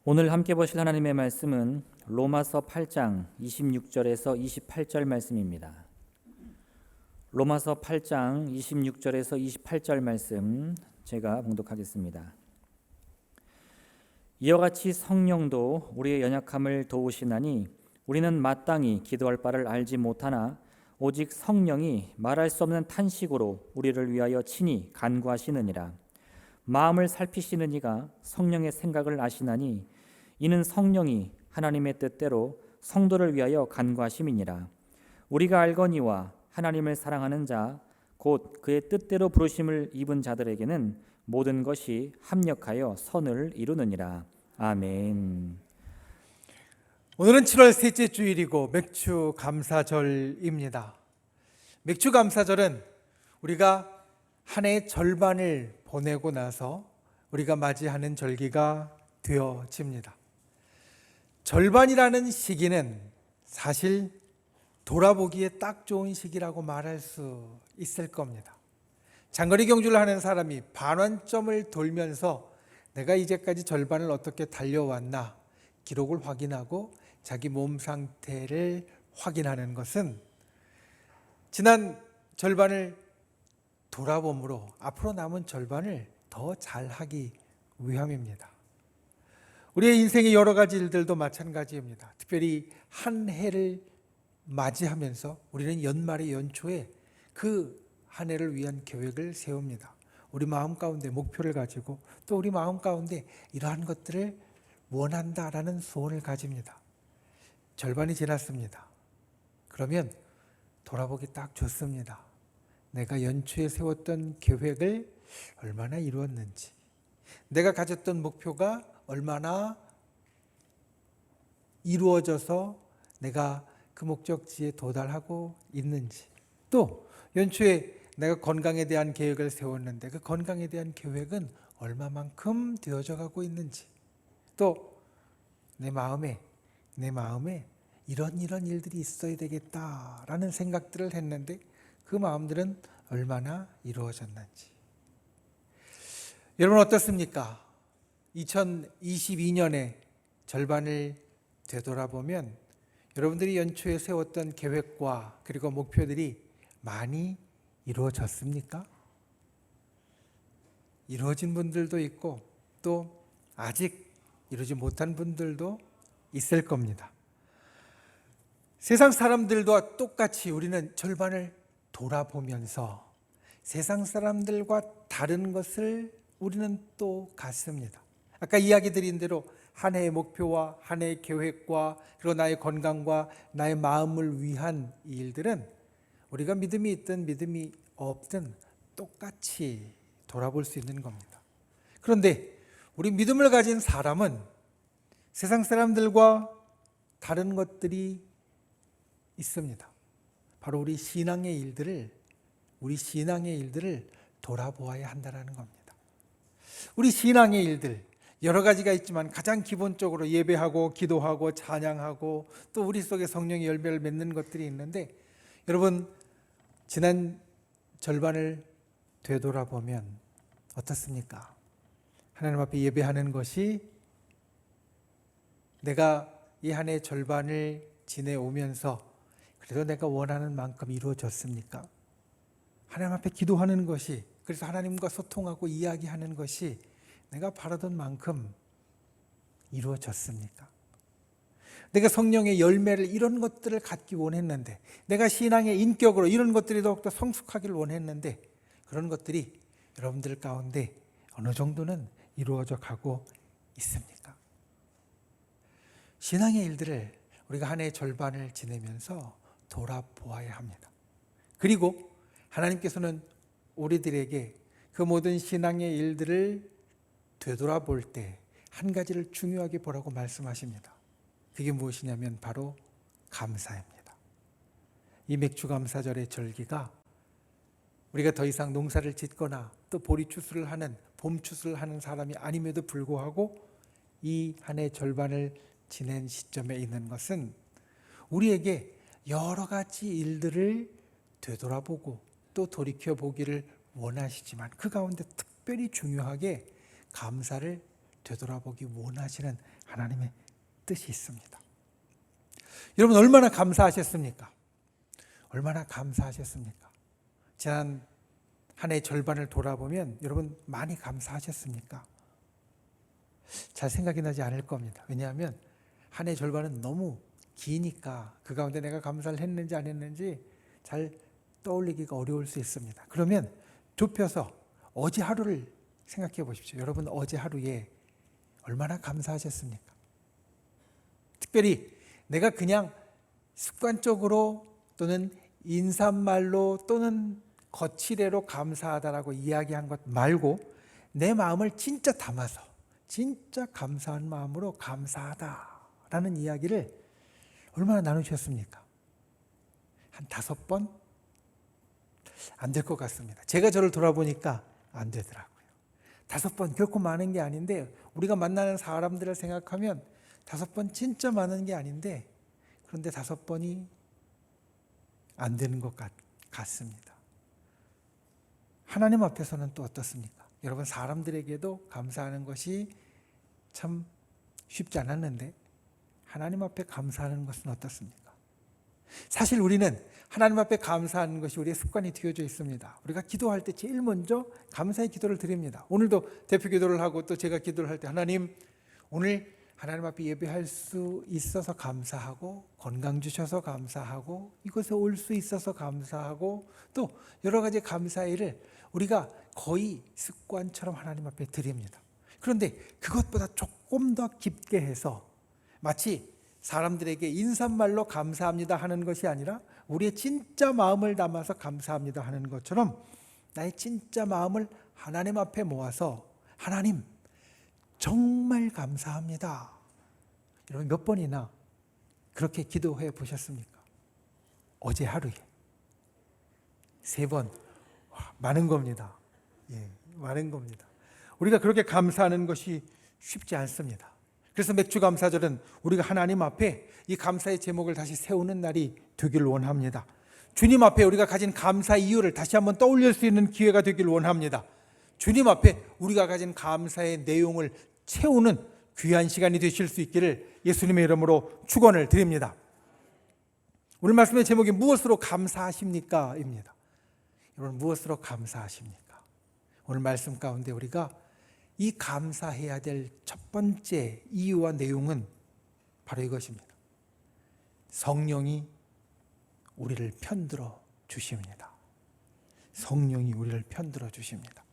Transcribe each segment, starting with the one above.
오늘 함께 보실 하나님의 말씀은 로마서 8장 26절에서 28절 말씀입니다. 로마서 8장 26절에서 28절 말씀 제가 봉독하겠습니다. 이와 같이 성령도 우리의 연약함을 도우시나니 우리는 마땅히 기도할 바를 알지 못하나 오직 성령이 말할 수 없는 탄식으로 우리를 위하여 친히 간구하시느니라. 마음을 살피시는 이가 성령의 생각을 아시나니 이는 성령이 하나님의 뜻대로 성도를 위하여 간구하심이니라. 우리가 알거니와 하나님을 사랑하는 자 곧 그의 뜻대로 부르심을 입은 자들에게는 모든 것이 합력하여 선을 이루느니라. 아멘. 오늘은 7월 셋째 주일이고 맥주 감사절입니다. 맥주 감사절은 우리가 한 해의 절반을 보내고 나서 우리가 맞이하는 절기가 되어집니다. 절반이라는 시기는 사실 돌아보기에 딱 좋은 시기라고 말할 수 있을 겁니다. 장거리 경주를 하는 사람이 반환점을 돌면서 내가 이제까지 절반을 어떻게 달려왔나 기록을 확인하고 자기 몸 상태를 확인하는 것은 지난 절반을 돌아봄으로 앞으로 남은 절반을 더 잘하기 위함입니다. 우리의 인생의 여러 가지 일들도 마찬가지입니다. 특별히 한 해를 맞이하면서 우리는 연말에 연초에 그 한 해를 위한 계획을 세웁니다. 우리 마음 가운데 목표를 가지고 또 우리 마음 가운데 이러한 것들을 원한다라는 소원을 가집니다. 절반이 지났습니다. 그러면 돌아보기 딱 좋습니다. 내가 연초에 세웠던 계획을 얼마나 이루었는지, 내가 가졌던 목표가 얼마나 이루어져서 내가 그 목적지에 도달하고 있는지, 또 연초에 내가 건강에 대한 계획을 세웠는데 그 건강에 대한 계획은 얼마만큼 되어져 가고 있는지, 또 내 마음에 이런 일들이 있어야 되겠다라는 생각들을 했는데 그 마음들은 얼마나 이루어졌는지. 여러분 어떻습니까? 2022년의 절반을 되돌아보면 여러분들이 연초에 세웠던 계획과 그리고 목표들이 많이 이루어졌습니까? 이루어진 분들도 있고 또 아직 이루지 못한 분들도 있을 겁니다. 세상 사람들과 똑같이 우리는 절반을 돌아보면서 세상 사람들과 다른 것을 우리는 또 갖습니다. 아까 이야기 드린 대로 한 해의 목표와 한 해의 계획과 그리고 나의 건강과 나의 마음을 위한 이 일들은 우리가 믿음이 있든 믿음이 없든 똑같이 돌아볼 수 있는 겁니다. 그런데 우리 믿음을 가진 사람은 세상 사람들과 다른 것들이 있습니다. 바로 우리 신앙의 일들을 돌아보아야 한다는 겁니다. 우리 신앙의 일들 여러 가지가 있지만 가장 기본적으로 예배하고 기도하고 찬양하고 또 우리 속에 성령의 열매를 맺는 것들이 있는데, 여러분 지난 절반을 되돌아보면 어떻습니까? 하나님 앞에 예배하는 것이 내가 이 한 해 절반을 지내오면서 그래도 내가 원하는 만큼 이루어졌습니까? 하나님 앞에 기도하는 것이, 그래서 하나님과 소통하고 이야기하는 것이 내가 바라던 만큼 이루어졌습니까? 내가 성령의 열매를 이런 것들을 갖기 원했는데, 내가 신앙의 인격으로 이런 것들이 더욱더 성숙하기를 원했는데 그런 것들이 여러분들 가운데 어느 정도는 이루어져 가고 있습니까? 신앙의 일들을 우리가 한 해의 절반을 지내면서 돌아보아야 합니다. 그리고 하나님께서는 우리들에게 그 모든 신앙의 일들을 되돌아볼 때 한 가지를 중요하게 보라고 말씀하십니다. 그게 무엇이냐면 바로 감사입니다. 이 맥주감사절의 절기가 우리가 더 이상 농사를 짓거나 또 보리추수를 하는 봄추수를 하는 사람이 아님에도 불구하고 이 한 해 절반을 지낸 시점에 있는 것은 우리에게 여러 가지 일들을 되돌아보고 또 돌이켜보기를 원하시지만 그 가운데 특별히 중요하게 감사를 되돌아보기 원하시는 하나님의 뜻이 있습니다. 여러분 얼마나 감사하셨습니까? 얼마나 감사하셨습니까? 지난 한 해 절반을 돌아보면 여러분 많이 감사하셨습니까? 잘 생각이 나지 않을 겁니다. 왜냐하면 한 해 절반은 너무 기니까 그 가운데 내가 감사를 했는지 안 했는지 잘 떠올리기가 어려울 수 있습니다. 그러면 좁혀서 어제 하루를 생각해 보십시오. 여러분 어제 하루에 얼마나 감사하셨습니까? 특별히 내가 그냥 습관적으로 또는 인사말로 또는 거치대로 감사하다라고 이야기한 것 말고 내 마음을 진짜 담아서 진짜 감사한 마음으로 감사하다라는 이야기를 얼마나 나누셨습니까? 한 5번? 안 될 것 같습니다. 제가 저를 돌아보니까 안 되더라고요. 5번 결코 많은 게 아닌데 우리가 만나는 사람들을 생각하면 5번 진짜 많은 게 아닌데 그런데 5번이 안 되는 것 같습니다. 하나님 앞에서는 또 어떻습니까? 여러분 사람들에게도 감사하는 것이 참 쉽지 않았는데 하나님 앞에 감사하는 것은 어떻습니까? 사실 우리는 하나님 앞에 감사하는 것이 우리의 습관이 되어져 있습니다. 우리가 기도할 때 제일 먼저 감사의 기도를 드립니다. 오늘도 대표 기도를 하고 또 제가 기도를 할 때 하나님 오늘 하나님 앞에 예배할 수 있어서 감사하고 건강 주셔서 감사하고 이곳에 올 수 있어서 감사하고 또 여러 가지 감사의 일을 우리가 거의 습관처럼 하나님 앞에 드립니다. 그런데 그것보다 조금 더 깊게 해서 마치 사람들에게 인사말로 감사합니다 하는 것이 아니라 우리의 진짜 마음을 담아서 감사합니다 하는 것처럼 나의 진짜 마음을 하나님 앞에 모아서 하나님 정말 감사합니다. 여러분 몇 번이나 그렇게 기도해 보셨습니까? 어제 하루에 3번. 많은 겁니다. 예, 많은 겁니다. 우리가 그렇게 감사하는 것이 쉽지 않습니다. 그래서 맥주감사절은 우리가 하나님 앞에 이 감사의 제목을 다시 세우는 날이 되기를 원합니다. 주님 앞에 우리가 가진 감사 이유를 다시 한번 떠올릴 수 있는 기회가 되기를 원합니다. 주님 앞에 우리가 가진 감사의 내용을 채우는 귀한 시간이 되실 수 있기를 예수님의 이름으로 축원을 드립니다. 오늘 말씀의 제목이 무엇으로 감사하십니까? 입니다. 여러분 무엇으로 감사하십니까? 오늘 말씀 가운데 우리가 이 감사해야 될 첫 번째 이유와 내용은 바로 이것입니다. 성령이 우리를 편들어 주십니다. 성령이 우리를 편들어 주십니다.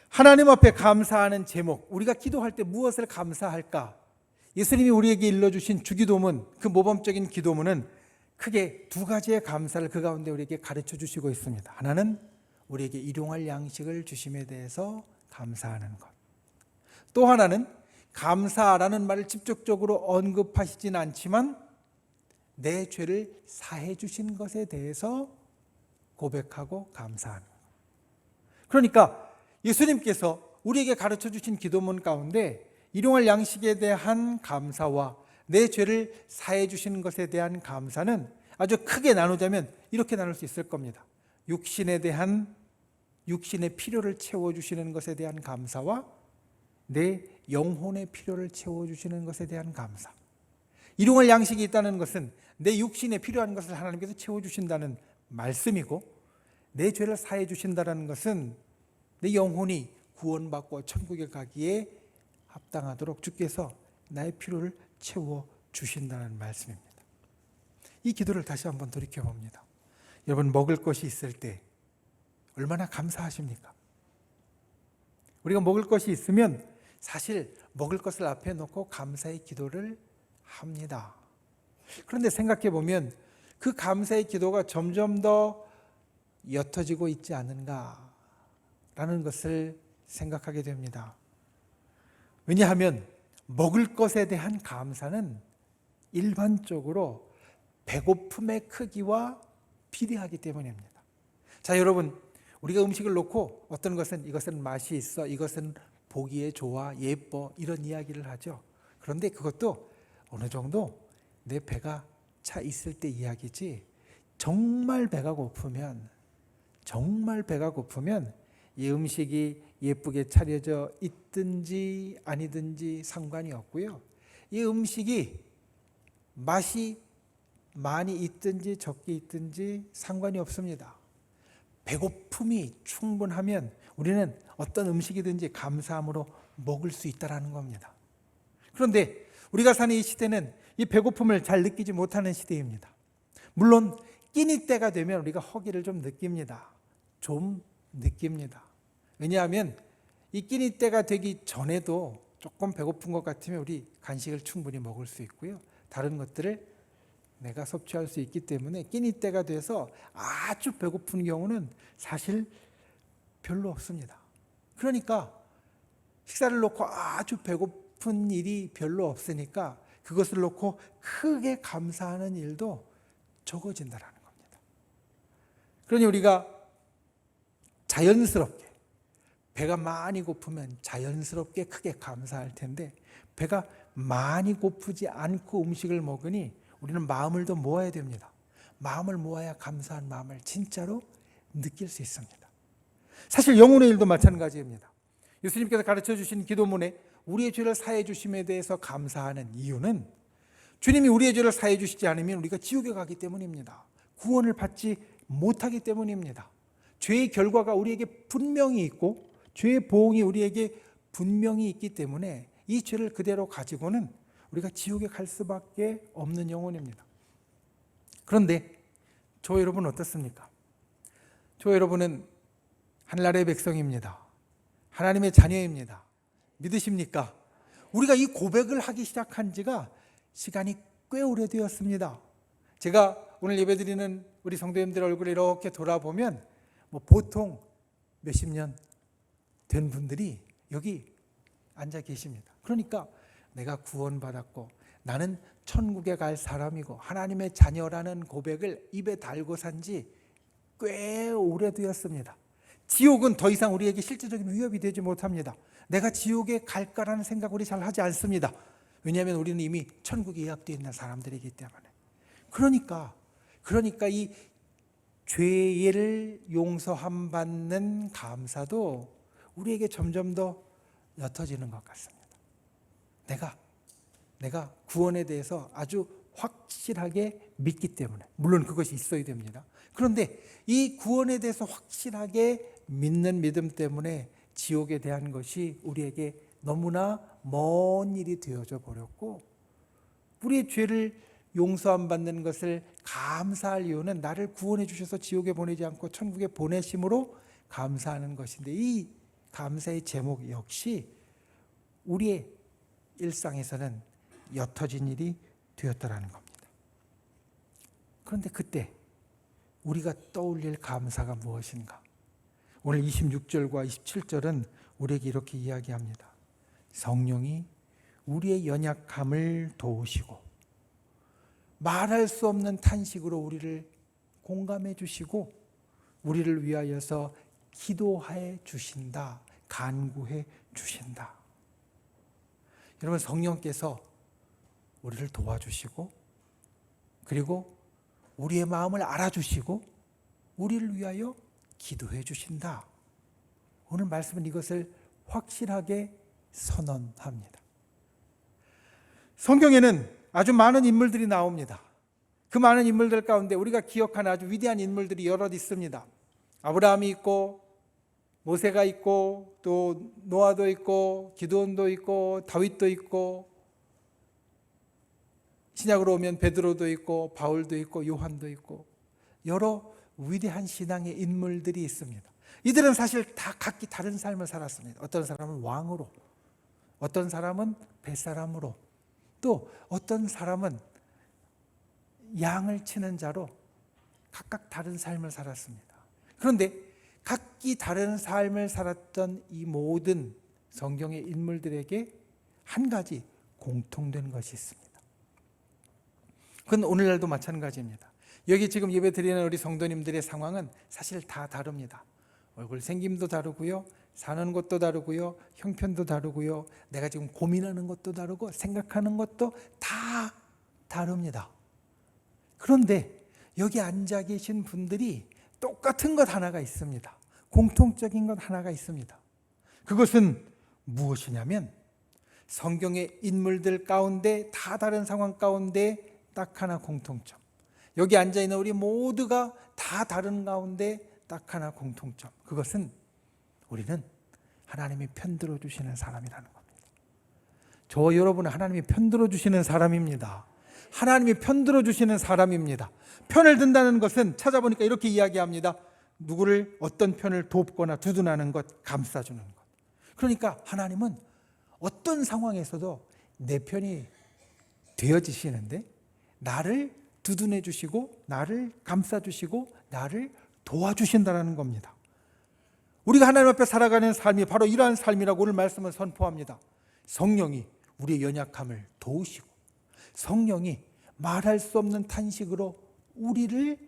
하나님 앞에 감사하는 제목, 우리가 기도할 때 무엇을 감사할까? 예수님이 우리에게 일러주신 주기도문, 그 모범적인 기도문은 크게 2가지의 감사를 그 가운데 우리에게 가르쳐 주시고 있습니다. 하나는 우리에게 일용할 양식을 주심에 대해서 감사하는 것. 또 하나는 감사라는 말을 직접적으로 언급하시진 않지만 내 죄를 사해 주신 것에 대해서 고백하고 감사하는 것. 그러니까 예수님께서 우리에게 가르쳐 주신 기도문 가운데 일용할 양식에 대한 감사와 내 죄를 사해 주시는 것에 대한 감사는 아주 크게 나누자면 이렇게 나눌 수 있을 겁니다. 육신에 대한 육신의 필요를 채워주시는 것에 대한 감사와 내 영혼의 필요를 채워주시는 것에 대한 감사. 일용할 양식이 있다는 것은 내 육신에 필요한 것을 하나님께서 채워주신다는 말씀이고 내 죄를 사해 주신다는 것은 내 영혼이 구원받고 천국에 가기에 합당하도록 주께서 나의 필요를 채워주신다는 말씀입니다. 이 기도를 다시 한번 돌이켜봅니다. 여러분 먹을 것이 있을 때 얼마나 감사하십니까? 우리가 먹을 것이 있으면 사실 먹을 것을 앞에 놓고 감사의 기도를 합니다. 그런데 생각해 보면 그 감사의 기도가 점점 더 옅어지고 있지 않은가라는 것을 생각하게 됩니다. 왜냐하면 먹을 것에 대한 감사는 일반적으로 배고픔의 크기와 비례하기 때문입니다. 자, 여러분, 우리가 음식을 놓고 어떤 것은 이것은 맛이 있어, 이것은 보기에 좋아, 예뻐 이런 이야기를 하죠. 그런데 그것도 어느 정도 내 배가 차 있을 때 이야기지 정말 배가 고프면 이 음식이 예쁘게 차려져 있든지 아니든지 상관이 없고요. 이 음식이 맛이 많이 있든지 적게 있든지 상관이 없습니다. 배고픔이 충분하면 우리는 어떤 음식이든지 감사함으로 먹을 수 있다는 겁니다. 그런데 우리가 사는 이 시대는 이 배고픔을 잘 느끼지 못하는 시대입니다. 물론 끼니 때가 되면 우리가 허기를 좀 느낍니다. 좀 느낍니다. 왜냐하면 이 끼니 때가 되기 전에도 조금 배고픈 것 같으면 우리 간식을 충분히 먹을 수 있고요. 다른 것들을 내가 섭취할 수 있기 때문에 끼니 때가 돼서 아주 배고픈 경우는 사실 별로 없습니다. 그러니까 식사를 놓고 아주 배고픈 일이 별로 없으니까 그것을 놓고 크게 감사하는 일도 적어진다는 겁니다. 그러니 우리가 자연스럽게 배가 많이 고프면 자연스럽게 크게 감사할 텐데 배가 많이 고프지 않고 음식을 먹으니 우리는 마음을 더 모아야 됩니다. 마음을 모아야 감사한 마음을 진짜로 느낄 수 있습니다. 사실 영혼의 일도 마찬가지입니다. 예수님께서 가르쳐 주신 기도문에 우리의 죄를 사해 주심에 대해서 감사하는 이유는 주님이 우리의 죄를 사해 주시지 않으면 우리가 지옥에 가기 때문입니다. 구원을 받지 못하기 때문입니다. 죄의 결과가 우리에게 분명히 있고 죄의 보응이 우리에게 분명히 있기 때문에 이 죄를 그대로 가지고는 우리가 지옥에 갈 수밖에 없는 영혼입니다. 그런데 저 여러분 어떻습니까? 저 여러분은 하늘나라의 백성입니다. 하나님의 자녀입니다. 믿으십니까? 우리가 이 고백을 하기 시작한 지가 시간이 꽤 오래되었습니다. 제가 오늘 예배드리는 우리 성도님들 얼굴을 이렇게 돌아보면 보통 몇십 년 된 분들이 여기 앉아 계십니다. 그러니까 내가 구원받았고 나는 천국에 갈 사람이고 하나님의 자녀라는 고백을 입에 달고 산 지 꽤 오래되었습니다. 지옥은 더 이상 우리에게 실질적인 위협이 되지 못합니다. 내가 지옥에 갈까라는 생각 우리 잘 하지 않습니다. 왜냐하면 우리는 이미 천국에 예약되어 있는 사람들이기 때문에. 그러니까 이 죄를 용서함 받는 감사도 우리에게 점점 더 옅어지는 것 같습니다. 내가 구원에 대해서 아주 확실하게 믿기 때문에, 물론 그것이 있어야 됩니다. 그런데 이 구원에 대해서 확실하게 믿는 믿음 때문에 지옥에 대한 것이 우리에게 너무나 먼 일이 되어져 버렸고, 우리의 죄를 용서함 받는 것을 감사할 이유는 나를 구원해 주셔서 지옥에 보내지 않고 천국에 보내심으로 감사하는 것인데, 이 감사의 제목 역시 우리의 일상에서는 옅어진 일이 되었다라는 겁니다. 그런데 그때 우리가 떠올릴 감사가 무엇인가? 오늘 26절과 27절은 우리에게 이렇게 이야기합니다. 성령이 우리의 연약함을 도우시고 말할 수 없는 탄식으로 우리를 공감해 주시고 우리를 위하여서 기도해 주신다, 간구해 주신다. 여러분, 성령께서 우리를 도와주시고 그리고 우리의 마음을 알아주시고 우리를 위하여 기도해 주신다. 오늘 말씀은 이것을 확실하게 선언합니다. 성경에는 아주 많은 인물들이 나옵니다. 그 많은 인물들 가운데 우리가 기억하는 아주 위대한 인물들이 여럿 있습니다. 아브라함이 있고 모세가 있고 또 노아도 있고 기드온도 있고 다윗도 있고 신약으로 오면 베드로도 있고 바울도 있고 요한도 있고 여러 위대한 신앙의 인물들이 있습니다. 이들은 사실 다 각기 다른 삶을 살았습니다. 어떤 사람은 왕으로, 어떤 사람은 뱃사람으로, 또 어떤 사람은 양을 치는 자로 각각 다른 삶을 살았습니다. 그런데 각기 다른 삶을 살았던 이 모든 성경의 인물들에게 한 가지 공통된 것이 있습니다. 그건 오늘날도 마찬가지입니다. 여기 지금 예배 드리는 우리 성도님들의 상황은 사실 다 다릅니다. 얼굴 생김도 다르고요, 사는 것도 다르고요, 형편도 다르고요, 내가 지금 고민하는 것도 다르고 생각하는 것도 다 다릅니다. 그런데 여기 앉아 계신 분들이 똑같은 것 하나가 있습니다. 공통적인 것 하나가 있습니다. 그것은 무엇이냐면 성경의 인물들 가운데 다 다른 상황 가운데 딱 하나 공통점. 여기 앉아있는 우리 모두가 다 다른 가운데 딱 하나 공통점. 그것은 우리는 하나님이 편들어 주시는 사람이라는 겁니다. 저와 여러분은 하나님이 편들어 주시는 사람입니다. 하나님이 편들어 주시는 사람입니다. 편을 든다는 것은 찾아보니까 이렇게 이야기합니다. 누구를 어떤 편을 돕거나 두둔하는 것, 감싸주는 것. 그러니까 하나님은 어떤 상황에서도 내 편이 되어지시는데 나를 두둔해 주시고 나를 감싸 주시고 나를 도와주신다는 겁니다. 우리가 하나님 앞에 살아가는 삶이 바로 이러한 삶이라고 오늘 말씀을 선포합니다. 성령이 우리의 연약함을 도우시고 성령이 말할 수 없는 탄식으로 우리를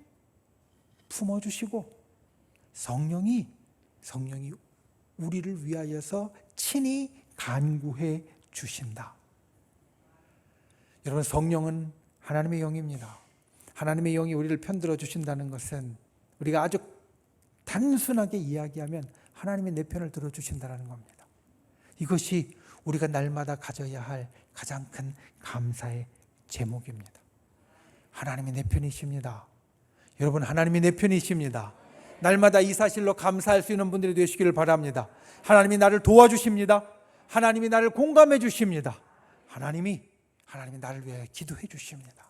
품어주시고 성령이 우리를 위하여서 친히 간구해 주신다. 여러분, 성령은 하나님의 영입니다. 하나님의 영이 우리를 편들어 주신다는 것은 우리가 아주 단순하게 이야기하면 하나님이 내 편을 들어주신다는 겁니다. 이것이 우리가 날마다 가져야 할 가장 큰 감사의 제목입니다. 하나님이 내 편이십니다. 여러분, 하나님이 내 편이십니다. 날마다 이 사실로 감사할 수 있는 분들이 되시기를 바랍니다. 하나님이 나를 도와주십니다. 하나님이 나를 공감해 주십니다. 하나님이 나를 위해 기도해 주십니다.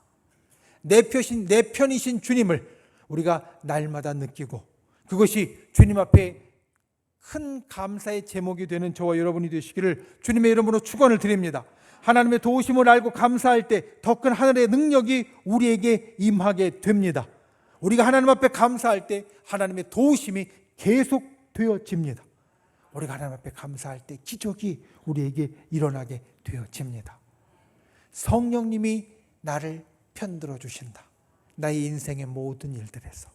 내 편이신 주님을 우리가 날마다 느끼고 그것이 주님 앞에 큰 감사의 제목이 되는 저와 여러분이 되시기를 주님의 이름으로 축원을 드립니다. 하나님의 도우심을 알고 감사할 때 더 큰 하늘의 능력이 우리에게 임하게 됩니다. 우리가 하나님 앞에 감사할 때 하나님의 도우심이 계속되어집니다. 우리가 하나님 앞에 감사할 때 기적이 우리에게 일어나게 되어집니다. 성령님이 나를 편들어 주신다. 나의 인생의 모든 일들에서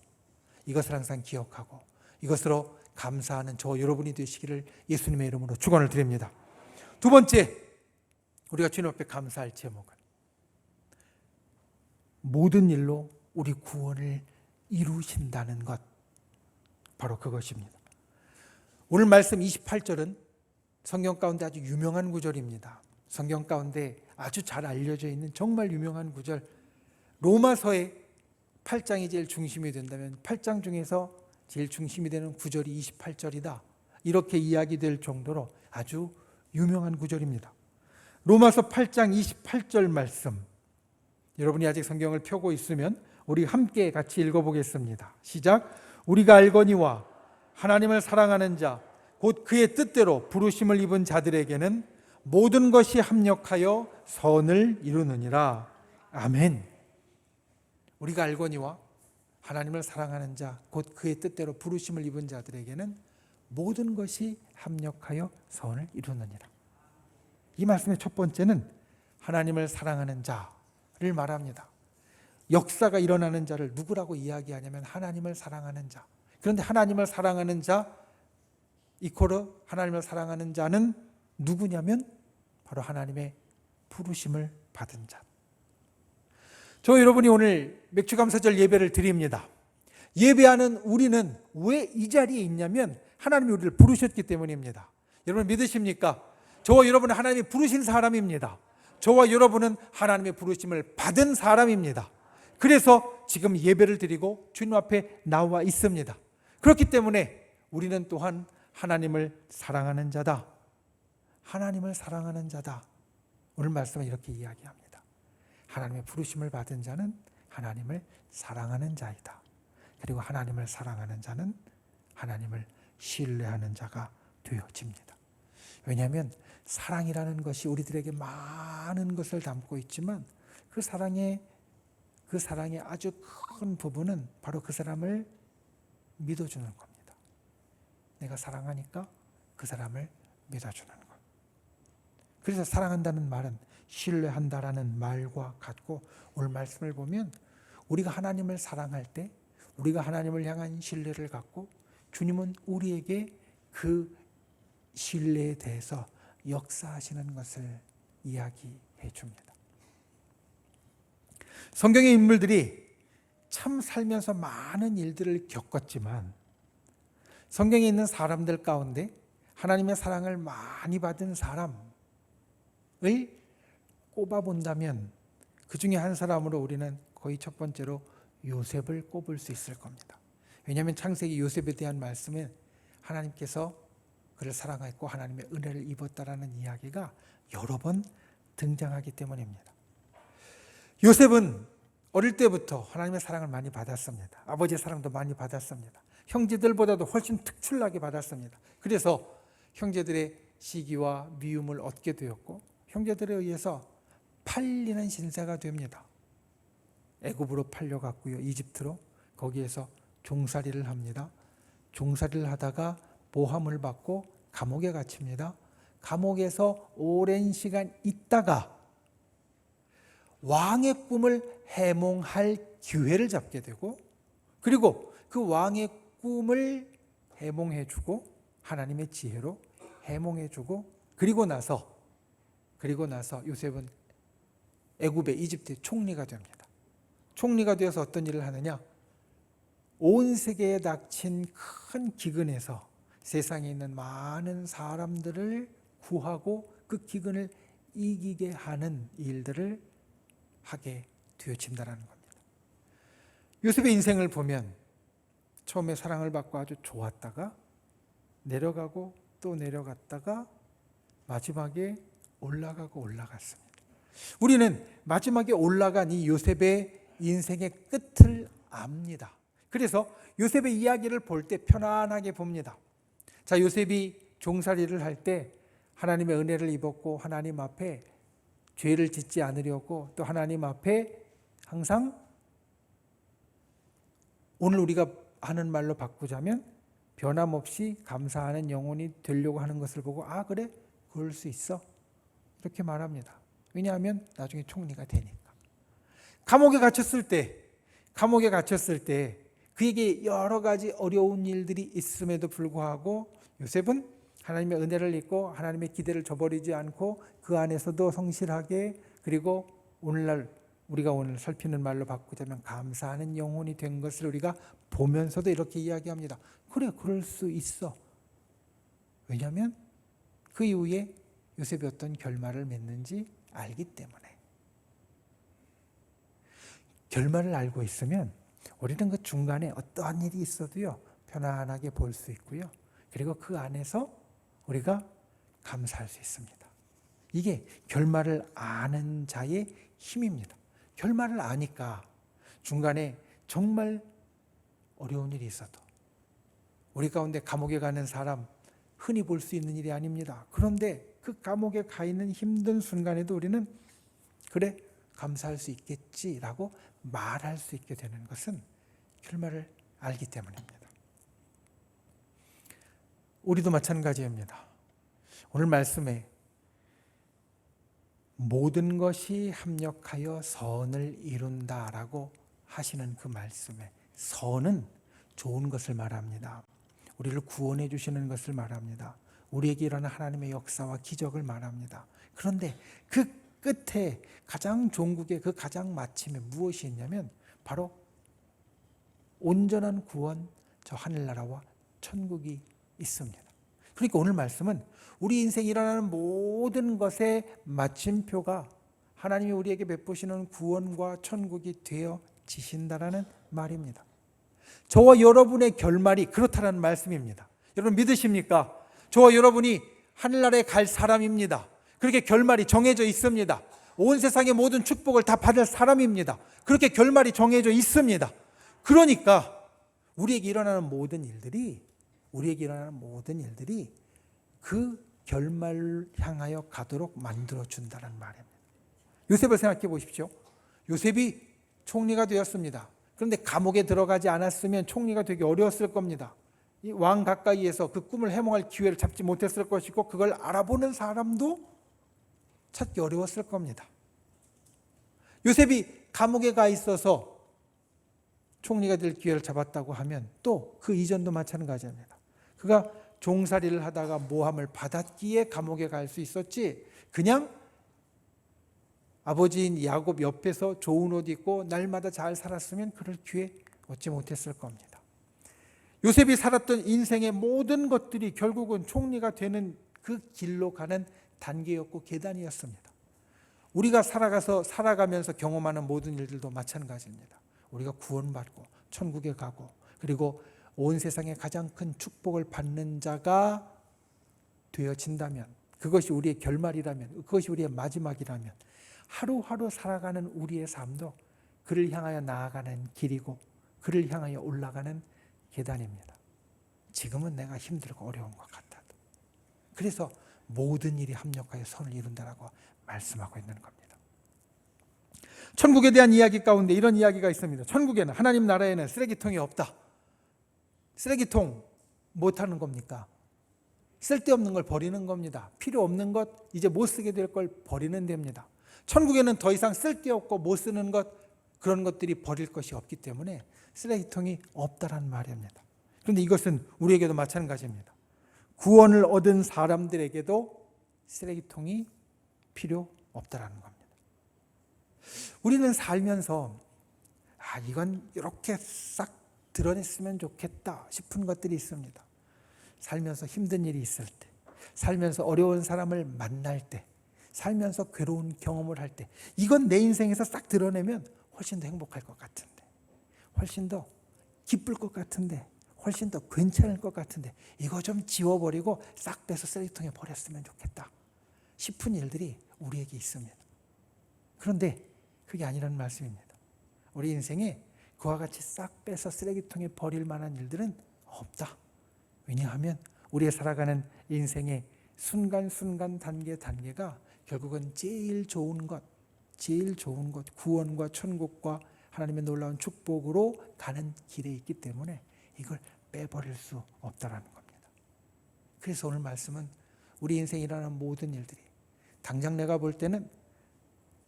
이것을 항상 기억하고 이것으로 감사하는 저 여러분이 되시기를 예수님의 이름으로 축원을 드립니다. 두 번째, 우리가 주님 앞에 감사할 제목은 모든 일로 우리 구원을 이루신다는 것, 바로 그것입니다. 오늘 말씀 28절은 성경 가운데 아주 유명한 구절입니다. 성경 가운데 아주 잘 알려져 있는 정말 유명한 구절, 로마서의 8장이 제일 중심이 된다면 8장 중에서 제일 중심이 되는 구절이 28절이다. 이렇게 이야기될 정도로 아주 유명한 구절입니다. 로마서 8장 28절 말씀, 여러분이 아직 성경을 펴고 있으면 우리 함께 같이 읽어보겠습니다. 시작. 우리가 알거니와 하나님을 사랑하는 자 곧 그의 뜻대로 부르심을 입은 자들에게는 모든 것이 합력하여 선을 이루느니라. 아멘. 우리가 알거니와 하나님을 사랑하는 자 곧 그의 뜻대로 부르심을 입은 자들에게는 모든 것이 합력하여 선을 이루느니라. 이 말씀의 첫 번째는 하나님을 사랑하는 자를 말합니다. 역사가 일어나는 자를 누구라고 이야기하냐면 하나님을 사랑하는 자. 그런데 하나님을 사랑하는 자 이코르 하나님을 사랑하는 자는 누구냐면 바로 하나님의 부르심을 받은 자. 저 여러분이 오늘 맥주감사절 예배를 드립니다. 예배하는 우리는 왜 이 자리에 있냐면 하나님이 우리를 부르셨기 때문입니다. 여러분 믿으십니까? 저와 여러분은 하나님이 부르신 사람입니다. 저와 여러분은 하나님의 부르심을 받은 사람입니다. 그래서 지금 예배를 드리고 주님 앞에 나와 있습니다. 그렇기 때문에 우리는 또한 하나님을 사랑하는 자다. 하나님을 사랑하는 자다. 오늘 말씀은 이렇게 이야기합니다. 하나님의 부르심을 받은 자는 하나님을 사랑하는 자이다. 그리고 하나님을 사랑하는 자는 하나님을 신뢰하는 자가 되어집니다. 왜냐하면 사랑이라는 것이 우리들에게 많은 것을 담고 있지만 그 사랑의 아주 큰 부분은 바로 그 사람을 믿어주는 겁니다. 내가 사랑하니까 그 사람을 믿어주는 것. 그래서 사랑한다는 말은 신뢰한다라는 말과 같고 오늘 말씀을 보면 우리가 하나님을 사랑할 때 우리가 하나님을 향한 신뢰를 갖고 주님은 우리에게 그 신뢰에 대해서 역사하시는 것을 이야기해 줍니다. 성경의 인물들이 참 살면서 많은 일들을 겪었지만 성경에 있는 사람들 가운데 하나님의 사랑을 많이 받은 사람을 꼽아본다면 그 중에 한 사람으로 우리는 거의 첫 번째로 요셉을 꼽을 수 있을 겁니다. 왜냐하면 창세기 요셉에 대한 말씀은 하나님께서 그를 사랑했고 하나님의 은혜를 입었다라는 이야기가 여러 번 등장하기 때문입니다. 요셉은 어릴 때부터 하나님의 사랑을 많이 받았습니다. 아버지의 사랑도 많이 받았습니다. 형제들보다도 훨씬 특출나게 받았습니다. 그래서 형제들의 시기와 미움을 얻게 되었고 형제들에 의해서 팔리는 신세가 됩니다. 애굽으로 팔려갔고요. 이집트로. 거기에서 종살이를 합니다. 종살이를 하다가 모함을 받고 감옥에 갇힙니다. 감옥에서 오랜 시간 있다가 왕의 꿈을 해몽할 기회를 잡게 되고 그리고 그 왕의 꿈을 해몽해주고 하나님의 지혜로 해몽해주고 그리고 나서 요셉은 애굽의 이집트의 총리가 됩니다. 총리가 되어서 어떤 일을 하느냐? 온 세계에 닥친 큰 기근에서 세상에 있는 많은 사람들을 구하고 그 기근을 이기게 하는 일들을 하게 되어진다는 겁니다. 요셉의 인생을 보면 처음에 사랑을 받고 아주 좋았다가 내려가고 또 내려갔다가 마지막에 올라가고 올라갔습니다. 우리는 마지막에 올라간 이 요셉의 인생의 끝을 압니다. 그래서 요셉의 이야기를 볼 때 편안하게 봅니다. 자, 요셉이 종살이를 할 때 하나님의 은혜를 입었고 하나님 앞에 죄를 짓지 않으려고 또 하나님 앞에 항상 오늘 우리가 하는 말로 바꾸자면 변함없이 감사하는 영혼이 되려고 하는 것을 보고 아 그래? 그럴 수 있어. 이렇게 말합니다. 왜냐하면 나중에 총리가 되니까. 감옥에 갇혔을 때 그에게 여러 가지 어려운 일들이 있음에도 불구하고 요셉은 하나님의 은혜를 입고 하나님의 기대를 저버리지 않고 그 안에서도 성실하게 그리고 오늘날 우리가 오늘 살피는 말로 바꾸자면 감사하는 영혼이 된 것을 우리가 보면서도 이렇게 이야기합니다. 그래, 그럴 수 있어. 왜냐하면 그 이후에 요셉이 어떤 결말을 맺는지 알기 때문에. 결말을 알고 있으면 우리는 그 중간에 어떠한 일이 있어도요 편안하게 볼 수 있고요. 그리고 그 안에서 우리가 감사할 수 있습니다. 이게 결말을 아는 자의 힘입니다. 결말을 아니까 중간에 정말 어려운 일이 있어도 우리 가운데 감옥에 가는 사람 흔히 볼 수 있는 일이 아닙니다. 그런데 그 감옥에 가 있는 힘든 순간에도 우리는 그래 감사할 수 있겠지라고 말할 수 있게 되는 것은 결말을 알기 때문입니다. 우리도 마찬가지입니다. 오늘 말씀에 모든 것이 합력하여 선을 이룬다라고 하시는 그 말씀에 선은 좋은 것을 말합니다. 우리를 구원해 주시는 것을 말합니다. 우리에게 일어난 하나님의 역사와 기적을 말합니다. 그런데 그 끝에 가장 종국의 그 가장 마침에 무엇이 있냐면 바로 온전한 구원, 저 하늘나라와 천국이 있습니다. 그러니까 오늘 말씀은 우리 인생에 일어나는 모든 것의 마침표가 하나님이 우리에게 베푸시는 구원과 천국이 되어지신다라는 말입니다. 저와 여러분의 결말이 그렇다는 말씀입니다. 여러분 믿으십니까? 저와 여러분이 하늘나라에 갈 사람입니다. 그렇게 결말이 정해져 있습니다. 온 세상의 모든 축복을 다 받을 사람입니다. 그렇게 결말이 정해져 있습니다. 그러니까 우리에게 일어나는 모든 일들이 그 결말을 향하여 가도록 만들어준다는 말입니다. 요셉을 생각해 보십시오. 요셉이 총리가 되었습니다. 그런데 감옥에 들어가지 않았으면 총리가 되기 어려웠을 겁니다. 이 왕 가까이에서 그 꿈을 해몽할 기회를 잡지 못했을 것이고 그걸 알아보는 사람도 찾기 어려웠을 겁니다. 요셉이 감옥에 가 있어서 총리가 될 기회를 잡았다고 하면 또 그 이전도 마찬가지입니다. 그가 종살이를 하다가 모함을 받았기에 감옥에 갈 수 있었지 그냥 아버지인 야곱 옆에서 좋은 옷 입고 날마다 잘 살았으면 그럴 기회 얻지 못했을 겁니다. 요셉이 살았던 인생의 모든 것들이 결국은 총리가 되는 그 길로 가는 단계였고 계단이었습니다. 우리가 살아가면서 경험하는 모든 일들도 마찬가지입니다. 우리가 구원받고 천국에 가고 그리고 온 세상에 가장 큰 축복을 받는 자가 되어진다면, 그것이 우리의 결말이라면, 그것이 우리의 마지막이라면, 하루하루 살아가는 우리의 삶도 그를 향하여 나아가는 길이고 그를 향하여 올라가는 계단입니다. 지금은 내가 힘들고 어려운 것 같아도, 그래서 모든 일이 합력하여 선을 이룬다라고 말씀하고 있는 겁니다. 천국에 대한 이야기 가운데 이런 이야기가 있습니다. 천국에는, 하나님 나라에는 쓰레기통이 없다. 쓰레기통 못하는 겁니까? 쓸데없는 걸 버리는 겁니다. 필요 없는 것, 이제 못 쓰게 될 걸 버리는 됩니다. 천국에는 더 이상 쓸데없고 못 쓰는 것, 그런 것들이 버릴 것이 없기 때문에 쓰레기통이 없다라는 말입니다. 그런데 이것은 우리에게도 마찬가지입니다. 구원을 얻은 사람들에게도 쓰레기통이 필요 없다라는 겁니다. 우리는 살면서 이건 이렇게 싹 드러냈으면 좋겠다 싶은 것들이 있습니다. 살면서 힘든 일이 있을 때, 살면서 어려운 사람을 만날 때, 살면서 괴로운 경험을 할 때, 이건 내 인생에서 싹 드러내면 훨씬 더 행복할 것 같은데, 훨씬 더 기쁠 것 같은데, 훨씬 더 괜찮을 것 같은데, 이거 좀 지워버리고 싹 빼서 쓰레기통에 버렸으면 좋겠다 싶은 일들이 우리에게 있습니다. 그런데 그게 아니라는 말씀입니다. 우리 인생에 그와 같이 싹 빼서 쓰레기통에 버릴 만한 일들은 없다. 왜냐하면 우리의 살아가는 인생의 순간순간 단계가 결국은 제일 좋은 것, 구원과 천국과 하나님의 놀라운 축복으로 가는 길에 있기 때문에 이걸 빼버릴 수 없다라는 겁니다. 그래서 오늘 말씀은 우리 인생에 일어나는 모든 일들이 당장 내가 볼 때는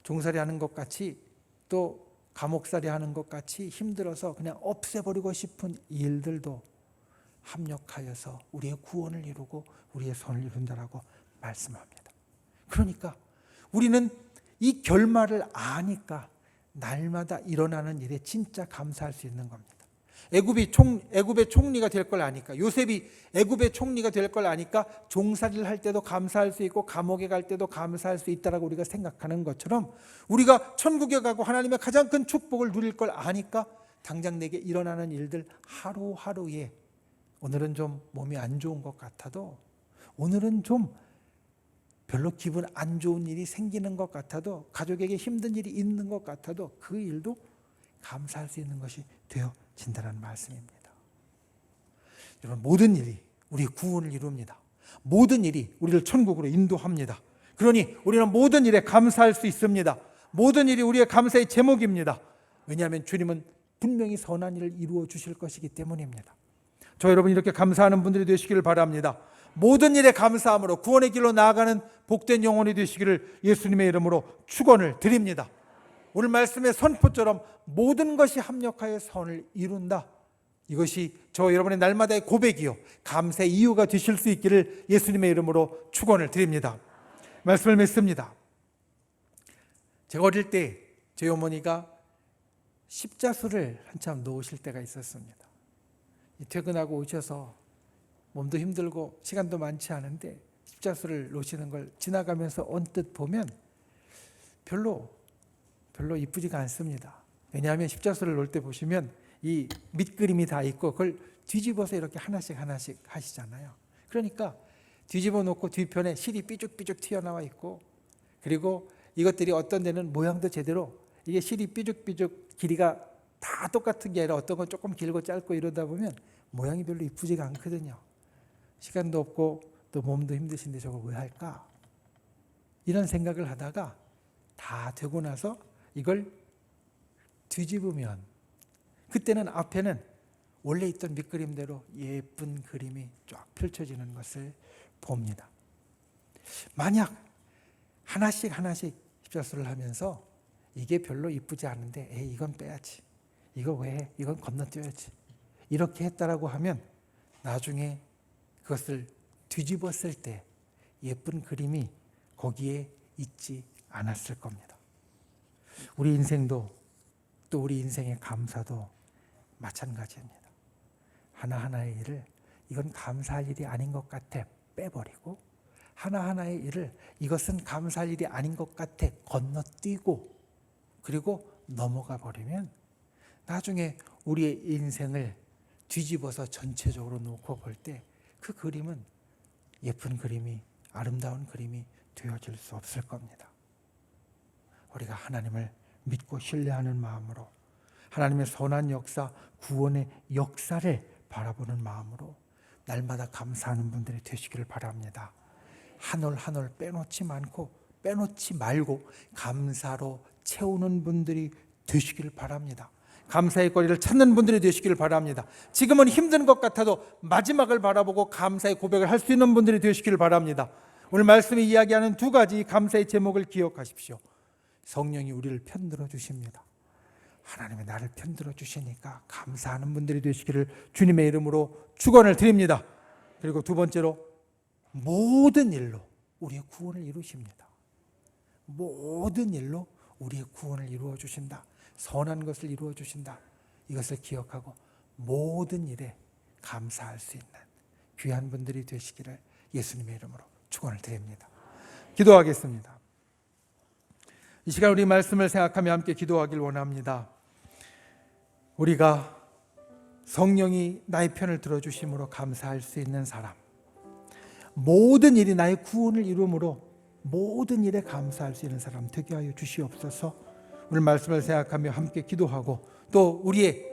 종살이 하는 것 같이, 또 감옥살이 하는 것 같이 힘들어서 그냥 없애버리고 싶은 일들도 합력하여서 우리의 구원을 이루고 우리의 선을 이룬다라고 말씀합니다. 그러니까 우리는 이 결말을 아니까 날마다 일어나는 일에 진짜 감사할 수 있는 겁니다. 애굽의 총리가 될 걸 아니까, 요셉이 애굽의 총리가 될 걸 아니까 종살이를 할 때도 감사할 수 있고 감옥에 갈 때도 감사할 수 있다라고 우리가 생각하는 것처럼, 우리가 천국에 가고 하나님의 가장 큰 축복을 누릴 걸 아니까 당장 내게 일어나는 일들 하루하루에, 오늘은 좀 몸이 안 좋은 것 같아도, 오늘은 좀 별로 기분 안 좋은 일이 생기는 것 같아도, 가족에게 힘든 일이 있는 것 같아도 그 일도 감사할 수 있는 것이 되어진다는 말씀입니다. 여러분, 모든 일이 우리의 구원을 이룹니다. 모든 일이 우리를 천국으로 인도합니다. 그러니 우리는 모든 일에 감사할 수 있습니다. 모든 일이 우리의 감사의 제목입니다. 왜냐하면 주님은 분명히 선한 일을 이루어 주실 것이기 때문입니다. 저 여러분 이렇게 감사하는 분들이 되시기를 바랍니다. 모든 일에 감사함으로 구원의 길로 나아가는 복된 영혼이 되시기를 예수님의 이름으로 축원을 드립니다. 오늘 말씀의 선포처럼 모든 것이 합력하여 선을 이룬다. 이것이 저 여러분의 날마다의 고백이요, 감사의 이유가 되실 수 있기를 예수님의 이름으로 축원을 드립니다. 말씀을 맺습니다. 제가 어릴 때 저희 어머니가 십자수를 한참 놓으실 때가 있었습니다. 퇴근하고 오셔서 몸도 힘들고 시간도 많지 않은데 십자수를 놓으시는 걸 지나가면서 언뜻 보면 별로 이쁘지가 않습니다. 왜냐하면 십자수를 놓을 때 보시면 이 밑그림이 다 있고 그걸 뒤집어서 이렇게 하나씩 하시잖아요. 그러니까 뒤집어 놓고 뒤편에 실이 삐죽삐죽 튀어나와 있고, 그리고 이것들이 어떤 데는 모양도 제대로, 이게 실이 삐죽삐죽 길이가 다 똑같은 게 아니라 어떤 건 조금 길고 짧고 이러다 보면 모양이 별로 이쁘지가 않거든요. 시간도 없고 또 몸도 힘드신데 저걸 왜 할까? 이런 생각을 하다가 다 되고 나서 이걸 뒤집으면 그때는 앞에는 원래 있던 밑그림대로 예쁜 그림이 쫙 펼쳐지는 것을 봅니다. 만약 하나씩 십자수를 하면서 이게 별로 이쁘지 않은데 이건 빼야지, 이거 왜 해? 이건 건너뛰어야지, 이렇게 했다라고 하면 나중에 그것을 뒤집었을 때 예쁜 그림이 거기에 있지 않았을 겁니다. 우리 인생도, 또 우리 인생의 감사도 마찬가지입니다. 하나하나의 일을 이건 감사할 일이 아닌 것 같아 빼버리고, 하나하나의 일을 이것은 감사할 일이 아닌 것 같아 건너뛰고, 그리고 넘어가 버리면 나중에 우리의 인생을 뒤집어서 전체적으로 놓고 볼 때 그 그림은 예쁜 그림이, 아름다운 그림이 되어질 수 없을 겁니다. 우리가 하나님을 믿고 신뢰하는 마음으로, 하나님의 선한 역사, 구원의 역사를 바라보는 마음으로 날마다 감사하는 분들이 되시기를 바랍니다. 한 올 한 올 빼놓지 말고 감사로 채우는 분들이 되시기를 바랍니다. 감사의 거리를 찾는 분들이 되시기를 바랍니다. 지금은 힘든 것 같아도 마지막을 바라보고 감사의 고백을 할 수 있는 분들이 되시기를 바랍니다. 오늘 말씀이 이야기하는 두 가지 감사의 제목을 기억하십시오. 성령이 우리를 편들어 주십니다. 하나님이 나를 편들어 주시니까 감사하는 분들이 되시기를 주님의 이름으로 축원을 드립니다. 그리고 두 번째로, 모든 일로 우리의 구원을 이루십니다. 모든 일로 우리의 구원을 이루어 주신다. 선한 것을 이루어 주신다. 이것을 기억하고 모든 일에 감사할 수 있는 귀한 분들이 되시기를 예수님의 이름으로 축원을 드립니다. 기도하겠습니다. 이 시간 우리 말씀을 생각하며 함께 기도하길 원합니다. 우리가 성령이 나의 편을 들어주심으로 감사할 수 있는 사람, 모든 일이 나의 구원을 이루므로 모든 일에 감사할 수 있는 사람 되게 하여 주시옵소서. 오늘 말씀을 생각하며 함께 기도하고, 또 우리의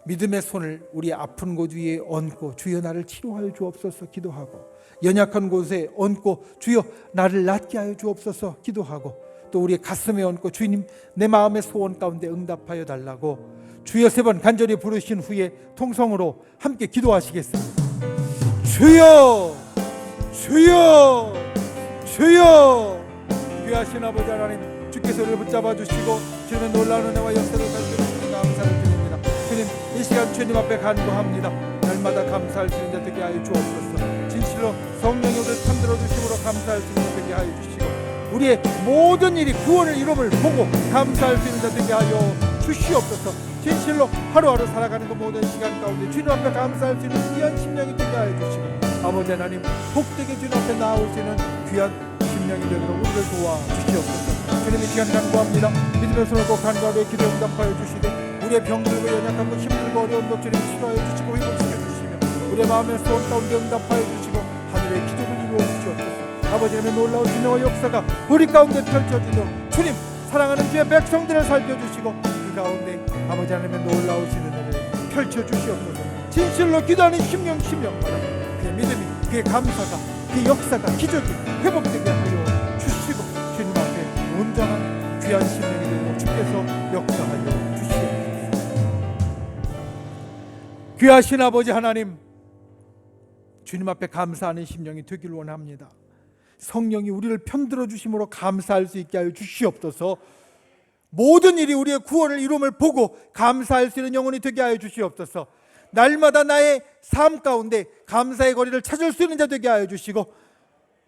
믿음의 손을 우리의 아픈 곳 위에 얹고 주여 나를 치료하여 주옵소서 기도하고, 연약한 곳에 얹고 주여 나를 낫게 하여 주옵소서 기도하고, 또 우리의 가슴에 얹고 주님 내 마음의 소원 가운데 응답하여 달라고 주여 3번 간절히 부르신 후에 통성으로 함께 기도하시겠습니다. 주여 주여 주여. 귀하신 아버지 하나님, 주께서 우리를 붙잡아 주시고 주님의 놀라운 은혜와 역사를 가르쳐주시니 감사를 드립니다. 주님, 이 시간 주님 앞에 간구합니다. 날마다 감사할 수 있는 자 되게 하여 주옵소서. 진실로 성령이 우리를 편들어 주심으로 감사할 수 있는 자 되게 하여 주시고, 우리의 모든 일이 구원을 이름을 보고 감사할 수 있는 자 되게 하여 주시옵소서. 진실로 하루하루 살아가는 그 모든 시간 가운데 주님 앞에 감사할 수 있는 귀한 심령이 되게 하여 주시고, 아버지 하나님, 복되게 주님 앞에 나올 수 있는 귀한 심령이 되도록 우리를 도와주시옵소서. 주님, 이 시간 간구합니다. 믿음의 손을 꼭 간구하며 기도 응답하여 주시되, 우리의 병들고 연약하고 힘들고 어려운 것 주님 치료하여 주시고 회복시켜 주시며, 우리의 마음의 소원 가운데 응답하여 주시고 하늘의 기도를 이루어 주시옵소서. 아버지 하나님의 놀라운 진노와 역사가 우리 가운데 펼쳐지도록 주님, 사랑하는 주의 백성들을 살펴주시고 그 가운데 아버지 하나님의 놀라우신 은혜를 펼쳐주시옵소서. 진실로 기도하는 심령마다 그의 믿음이, 그의 감사가, 그의 역사가, 기적이 회복되게 하여 주시고, 주님 앞에 온전한 귀한 심령이 되고 주께서 역사하여 주시옵소서. 귀하신 아버지 하나님, 주님 앞에 감사하는 심령이 되길 원합니다. 성령이 우리를 편들어 주심으로 감사할 수 있게 하여 주시옵소서. 모든 일이 우리의 구원을 이룸을 보고 감사할 수 있는 영혼이 되게 하여 주시옵소서. 날마다 나의 삶 가운데 감사의 거리를 찾을 수 있는 자 되게 하여 주시고,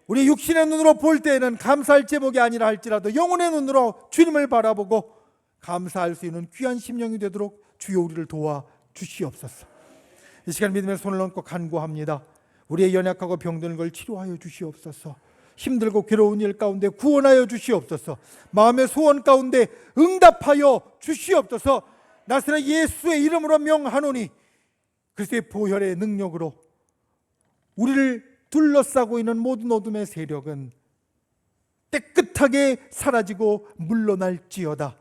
우리 육신의 눈으로 볼 때에는 감사할 제목이 아니라 할지라도 영혼의 눈으로 주님을 바라보고 감사할 수 있는 귀한 심령이 되도록 주여 우리를 도와 주시옵소서. 이 시간 믿음의 손을 얹고 간구합니다. 우리의 연약하고 병드는 걸 치료하여 주시옵소서. 힘들고 괴로운 일 가운데 구원하여 주시옵소서. 마음의 소원 가운데 응답하여 주시옵소서. 나사렛 예수의 이름으로 명하노니 그리스도의 보혈의 능력으로 우리를 둘러싸고 있는 모든 어둠의 세력은 깨끗하게 사라지고 물러날지어다.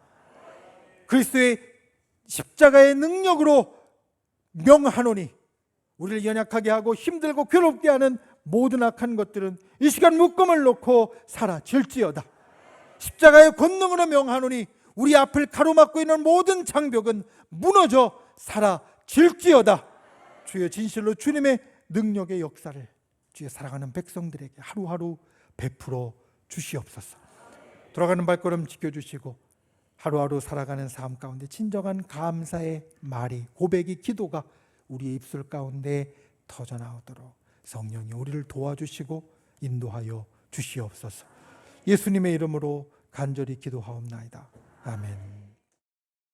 그리스도의 십자가의 능력으로 명하노니 우리를 연약하게 하고 힘들고 괴롭게 하는 모든 악한 것들은 이 시간 묶음을 놓고 사라질지어다. 십자가의 권능으로 명하노니 우리 앞을 가로막고 있는 모든 장벽은 무너져 사라질지어다. 주여, 진실로 주님의 능력의 역사를 주의 사랑하는 백성들에게 하루하루 베풀어 주시옵소서. 돌아가는 발걸음 지켜주시고 하루하루 살아가는 삶 가운데 진정한 감사의 말이, 고백이, 기도가 우리의 입술 가운데 터져나오도록 성령이 우리를 도와주시고 인도하여 주시옵소서. 예수님의 이름으로 간절히 기도하옵나이다. 아멘.